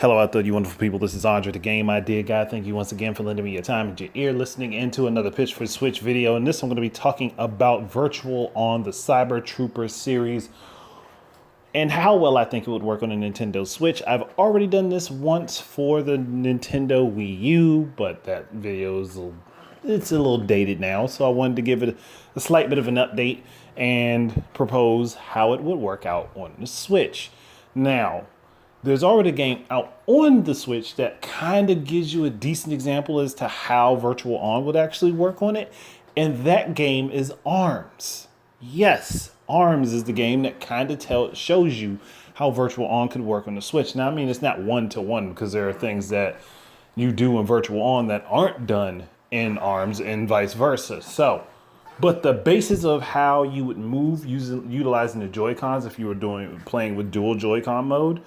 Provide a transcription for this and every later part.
Hello out there, you wonderful people. This is Andre, the Game Idea Guy. Thank you once again for lending me your time and your ear listening into another Pitch for Switch video. In this, I'm going to be talking about Virtual on the Cyber Trooper series and how well I think it would work on a Nintendo Switch. I've already done this once for the Nintendo Wii U, but that video is it's a little dated now. So I wanted to give it a slight bit of an update and propose how it would work out on the Switch. Now, there's already a game out on the Switch that kind of gives you a decent example as to how Virtual On would actually work on it. And that game is ARMS. Yes, ARMS is the game that kind of shows you how Virtual On could work on the Switch. Now, I mean, it's not one-to-one because there are things that you do in Virtual On that aren't done in ARMS and vice versa. But the basis of how you would move utilizing the Joy-Cons if you were playing with dual Joy-Con mode,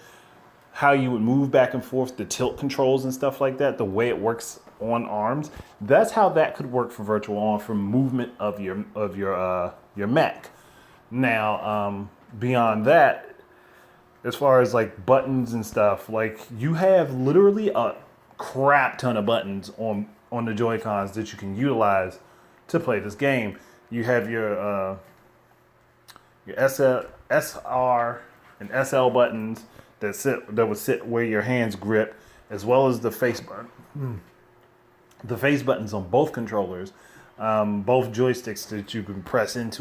how you would move back and forth, the tilt controls and stuff like that, the way it works on ARMS, that's how that could work for Virtual On for movement of your mech. Now, beyond that, as far as like buttons and stuff, like you have literally a crap ton of buttons on the Joy-Cons that you can utilize to play this game. You have your SR and SL buttons that would sit where your hands grip, as well as the face button. The face buttons on both controllers, both joysticks that you can press in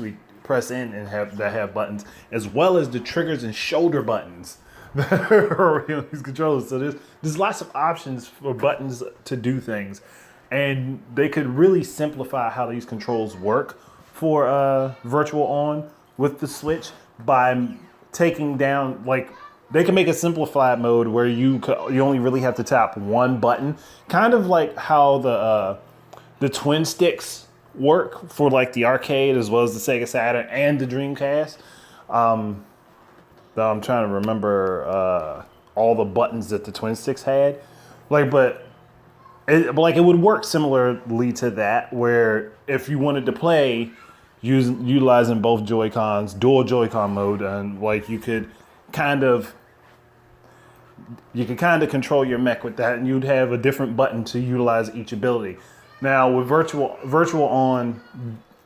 and have buttons, as well as the triggers and shoulder buttons that are on these controllers. So there's lots of options for buttons to do things, and they could really simplify how these controls work for Virtual On with the Switch by taking down, like, they can make a simplified mode where you only really have to tap one button, kind of like how the twin sticks work for like the arcade as well as the Sega Saturn and the Dreamcast. I'm trying to remember all the buttons that the twin sticks had, but it would work similarly to that, where if you wanted to play utilizing both Joy-Cons, dual Joy-Con mode, and like you could kind of control your mech with that, and you'd have a different button to utilize each ability. Now with Virtual On,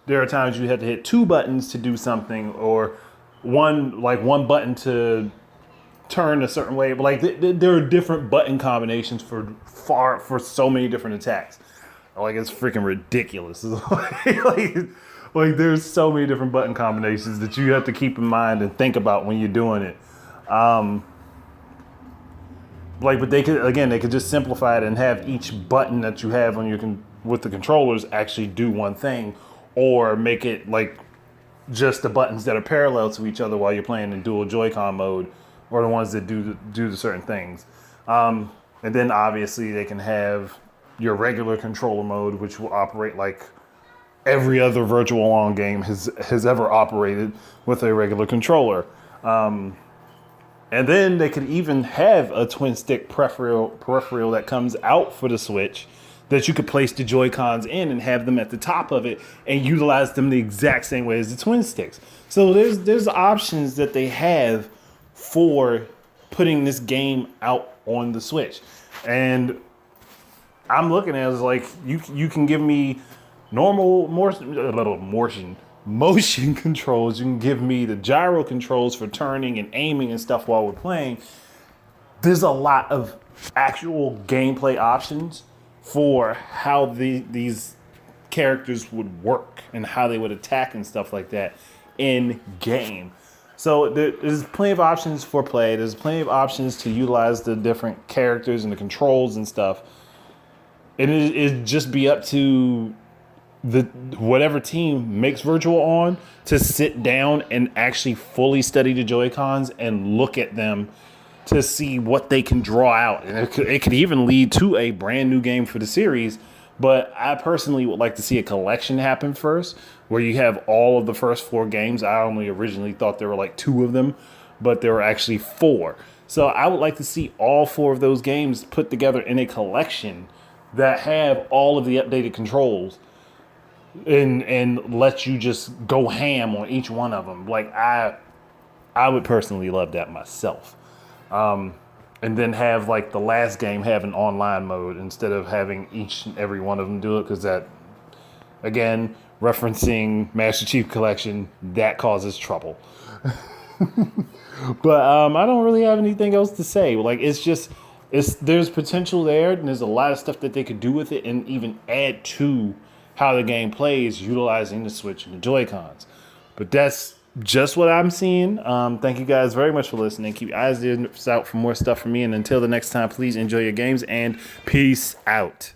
there are times you have to hit two buttons to do something, or one button to turn a certain way. But like there are different button combinations for so many different attacks. Like, it's freaking ridiculous. like there's so many different button combinations that you have to keep in mind and think about when you're doing it. But they could just simplify it and have each button that you have on with the controllers actually do one thing, or make it like just the buttons that are parallel to each other while you're playing in dual Joy-Con mode, or the ones that do the certain things. And then obviously they can have your regular controller mode, which will operate like every other Virtual On game has ever operated with a regular controller. And then they could even have a twin stick peripheral that comes out for the Switch that you could place the Joy-Cons in and have them at the top of it and utilize them the exact same way as the twin sticks. So there's options that they have for putting this game out on the Switch. And I'm looking at it as like, you can give me motion controls. You can give me the gyro controls for turning and aiming and stuff while we're playing. There's a lot of actual gameplay options for how these characters would work and how they would attack and stuff like that in game. So there's plenty of options for play. There's plenty of options to utilize the different characters and the controls and stuff. And it'd just be up to whatever team makes Virtual On to sit down and actually fully study the Joy-Cons and look at them to see what they can draw out. And it could even lead to a brand new game for the series. But I personally would like to see a collection happen first, where you have all of the first four games. I only originally thought there were like two of them, but there were actually four. So I would like to see all four of those games put together in a collection that have all of the updated controls, and let you just go ham on each one of them. Like, I would personally love that myself. and then have like the last game have an online mode instead of having each and every one of them do it, because that, again, referencing Master Chief Collection, that causes trouble. But I don't really have anything else to say. Like, there's potential there, and there's a lot of stuff that they could do with it, and even add to how the game plays utilizing the Switch and the Joy-Cons. But that's just what I'm seeing. Thank you guys very much for listening. Keep your eyes out for more stuff from me, and until the next time, please enjoy your games and peace out.